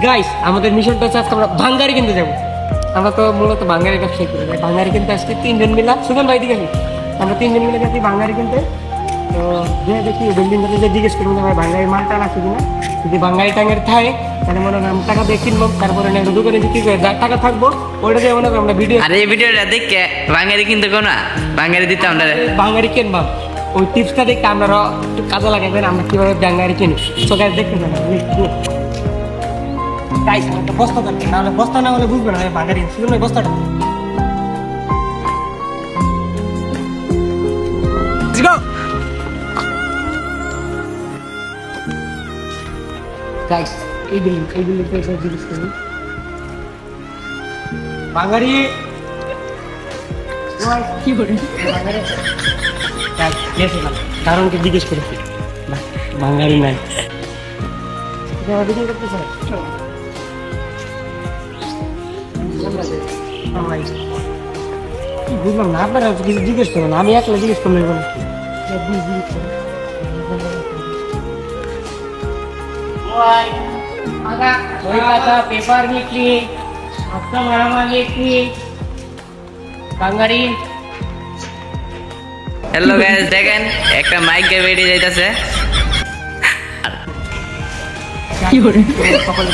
Guys আমাদের মিশনটা হচ্ছে আজকে আমরা ভাঙ্গারি কিনতে যাবো। আমরা তো মূলত ভাঙ্গারি ব্যবসায়ী করি, ভাঙ্গারি কিনতে আসছি তিনজন মিলা। সুজন ভাই দিকে আমরা তিনজন মিলে যাচ্ছি ভাঙ্গারি কিনতে। তো যে দেখি বিল্ডিং যে জিজ্ঞেস করবো যে ভাই ভাঙ্গারি মালটা আছে কিনা, যদি ভাঙ্গারি টাঙ্গারি থাকে তাহলে মনে হয় আমি টাকা দিয়ে কিনবো, তারপরে দোকানে বিক্রি করে টাকা থাকবো ওইটা দিয়ে মনে হয় আমরা ভিডিও। আর এই ভিডিওটা দেখে বাঙালি কিনতে কোন না বাঙালি দিতে আমরা ভাঙ্গারি কিনবাম, ওই টিপসটা দেখতে আপনারা একটু কাজে লাগাবেন আমরা কিভাবে ভাঙ্গারি কিনি। তো গাইস দেখতে পাবেন গাইস আমাদের বস্তা দরকার, নাহলে বস্তা না হলে বুঝবে না ভাঙ্গারি। সুজন ভাই বস্তাটা গাইস এই বিল্ডিংটা জিজ্ঞেস করি বাঙালি কি করে কারণকে জিজ্ঞেস করেছি বাঙালি নাই বুঝলাম না, আপনারা কিছু জিজ্ঞেস করবেন, আমি একলা জিজ্ঞেস করলে পেপার বিক্রি বাঙালি। হ্যালো গাইস, দেখেন একটা মাইক গে বেরিয়ে যাইতাছে। কি করে সকালে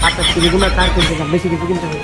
আপনার থেকে কার কিনতে বেশি কিছু কিনতে হবে।